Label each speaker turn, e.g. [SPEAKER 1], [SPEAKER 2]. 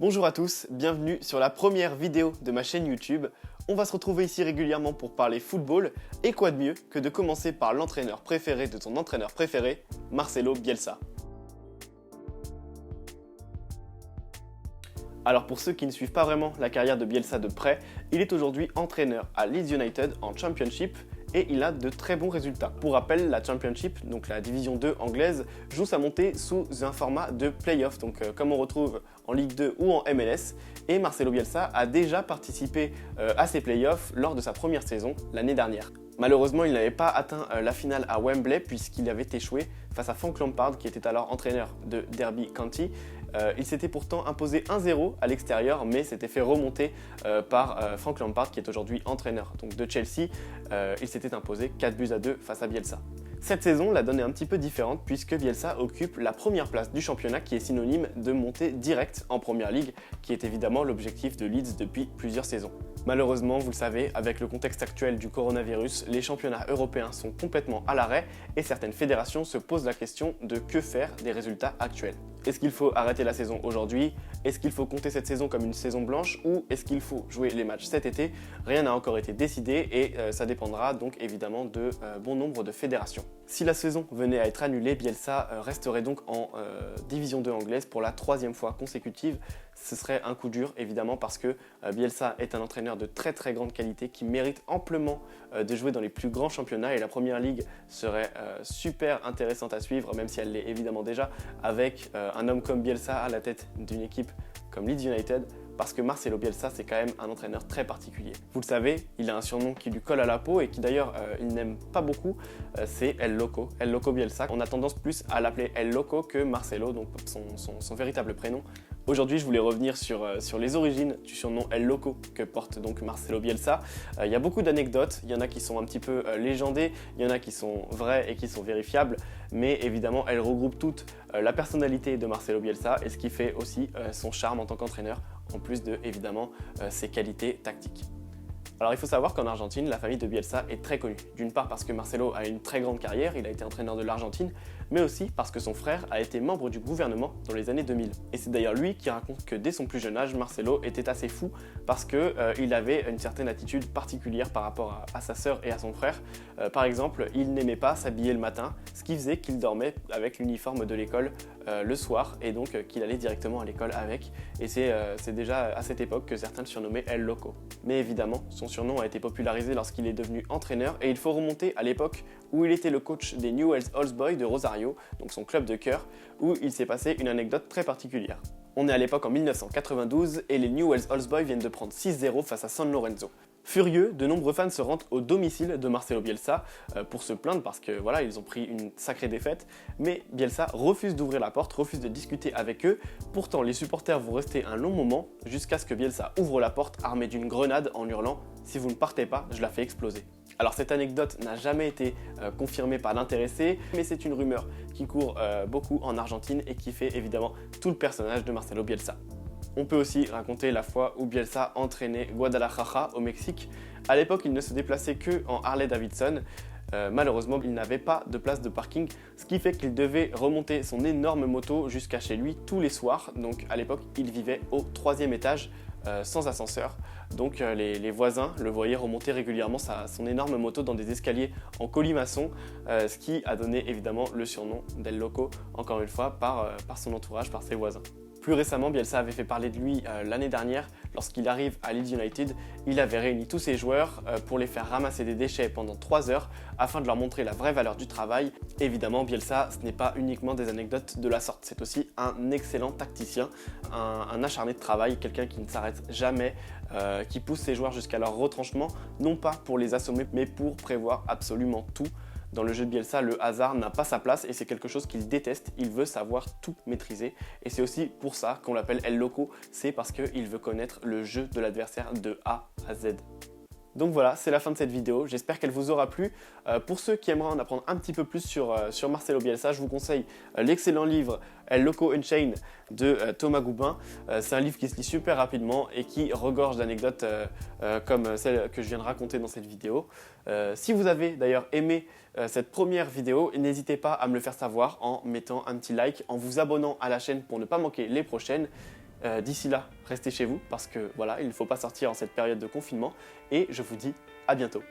[SPEAKER 1] Bonjour à tous, bienvenue sur la première vidéo de ma chaîne YouTube. On va se retrouver ici régulièrement pour parler football, et quoi de mieux que de commencer par l'entraîneur préféré de ton entraîneur préféré, Marcelo Bielsa. Alors pour ceux qui ne suivent pas vraiment la carrière de Bielsa de près, il est aujourd'hui entraîneur à Leeds United en Championship et il a de très bons résultats. Pour rappel, la Championship, donc la division 2 anglaise, joue sa montée sous un format de play-off, donc comme on retrouve en Ligue 2 ou en MLS, et Marcelo Bielsa a déjà participé à ces play-offs lors de sa première saison l'année dernière. Malheureusement, il n'avait pas atteint la finale à Wembley puisqu'il avait échoué face à Frank Lampard qui était alors entraîneur de Derby County. Il s'était pourtant imposé 1-0 à l'extérieur mais s'était fait remonter par Frank Lampard qui est aujourd'hui entraîneur donc de Chelsea. Il s'était imposé 4-2 face à Bielsa. Cette saison, la donne est un petit peu différente puisque Bielsa occupe la première place du championnat qui est synonyme de montée directe en Première Ligue, qui est évidemment l'objectif de Leeds depuis plusieurs saisons. Malheureusement, vous le savez, avec le contexte actuel du coronavirus, les championnats européens sont complètement à l'arrêt et certaines fédérations se posent la question de que faire des résultats actuels. Est-ce qu'il faut arrêter la saison aujourd'hui? Est-ce qu'il faut compter cette saison comme une saison blanche ou est-ce qu'il faut jouer les matchs cet été? Rien n'a encore été décidé et ça dépendra donc évidemment de bon nombre de fédérations. Si la saison venait à être annulée, Bielsa resterait donc en Division 2 anglaise pour la 3e fois consécutive. Ce serait un coup dur évidemment parce que Bielsa est un entraîneur de très grande qualité qui mérite amplement de jouer dans les plus grands championnats et la Première Ligue serait super intéressante à suivre même si elle l'est évidemment déjà avec un homme comme Bielsa à la tête d'une équipe comme Leeds United. Parce que Marcelo Bielsa, c'est quand même un entraîneur très particulier. Vous le savez, il a un surnom qui lui colle à la peau et qui d'ailleurs il n'aime pas beaucoup, c'est El Loco Bielsa. On a tendance plus à l'appeler El Loco que Marcelo, donc son véritable prénom. Aujourd'hui, je voulais revenir sur les origines du surnom El Loco que porte donc Marcelo Bielsa. Il y a beaucoup d'anecdotes, il y en a qui sont un petit peu légendées, il y en a qui sont vraies et qui sont vérifiables, mais évidemment, elles regroupent toute la personnalité de Marcelo Bielsa et ce qui fait aussi son charme en tant qu'entraîneur, en plus de, évidemment, ses qualités tactiques. Alors il faut savoir qu'en Argentine, la famille de Bielsa est très connue. D'une part parce que Marcelo a une très grande carrière, il a été entraîneur de l'Argentine, mais aussi parce que son frère a été membre du gouvernement dans les années 2000. Et c'est d'ailleurs lui qui raconte que dès son plus jeune âge, Marcelo était assez fou parce qu'il avait une certaine attitude particulière par rapport à sa sœur et à son frère. Par exemple, il n'aimait pas s'habiller le matin, ce qui faisait qu'il dormait avec l'uniforme de l'école le soir et donc qu'il allait directement à l'école avec. Et c'est déjà à cette époque que certains le surnommaient El Loco. Mais évidemment, son surnom a été popularisé lorsqu'il est devenu entraîneur et il faut remonter à l'époque où il était le coach des Newell's Old Boys de Rosario, donc son club de cœur, où il s'est passé une anecdote très particulière. On est à l'époque en 1992 et les Newell's Old Boys viennent de prendre 6-0 face à San Lorenzo. Furieux, de nombreux fans se rendent au domicile de Marcelo Bielsa pour se plaindre parce que voilà, ils ont pris une sacrée défaite, mais Bielsa refuse d'ouvrir la porte, refuse de discuter avec eux. Pourtant, les supporters vont rester un long moment jusqu'à ce que Bielsa ouvre la porte armé d'une grenade en hurlant « Si vous ne partez pas, je la fais exploser ». Alors cette anecdote n'a jamais été confirmée par l'intéressé, mais c'est une rumeur qui court beaucoup en Argentine et qui fait évidemment tout le personnage de Marcelo Bielsa. On peut aussi raconter la fois où Bielsa entraînait Guadalajara au Mexique. À l'époque, il ne se déplaçait que en Harley Davidson. Malheureusement, il n'avait pas de place de parking, ce qui fait qu'il devait remonter son énorme moto jusqu'à chez lui tous les soirs. Donc à l'époque, il vivait au 3e étage sans ascenseur. Donc les voisins le voyaient remonter régulièrement son énorme moto dans des escaliers en colimaçon, ce qui a donné évidemment le surnom d'El Loco, encore une fois, par son entourage, par ses voisins. Plus récemment, Bielsa avait fait parler de lui l'année dernière. Lorsqu'il arrive à Leeds United, il avait réuni tous ses joueurs pour les faire ramasser des déchets pendant 3 heures afin de leur montrer la vraie valeur du travail. Évidemment, Bielsa, ce n'est pas uniquement des anecdotes de la sorte, c'est aussi un excellent tacticien, un acharné de travail, quelqu'un qui ne s'arrête jamais, qui pousse ses joueurs jusqu'à leur retranchement, non pas pour les assommer, mais pour prévoir absolument tout. Dans le jeu de Bielsa, le hasard n'a pas sa place et c'est quelque chose qu'il déteste, il veut savoir tout maîtriser. Et c'est aussi pour ça qu'on l'appelle El Loco, c'est parce qu'il veut connaître le jeu de l'adversaire de A à Z. Donc voilà, c'est la fin de cette vidéo, j'espère qu'elle vous aura plu. Pour ceux qui aimeraient en apprendre un petit peu plus sur Marcelo Bielsa, je vous conseille l'excellent livre El Loco Unchained de Thomas Goubin. C'est un livre qui se lit super rapidement et qui regorge d'anecdotes comme celle que je viens de raconter dans cette vidéo. Si vous avez d'ailleurs aimé cette première vidéo, n'hésitez pas à me le faire savoir en mettant un petit like, en vous abonnant à la chaîne pour ne pas manquer les prochaines. D'ici là, restez chez vous parce que voilà, il ne faut pas sortir en cette période de confinement et je vous dis à bientôt.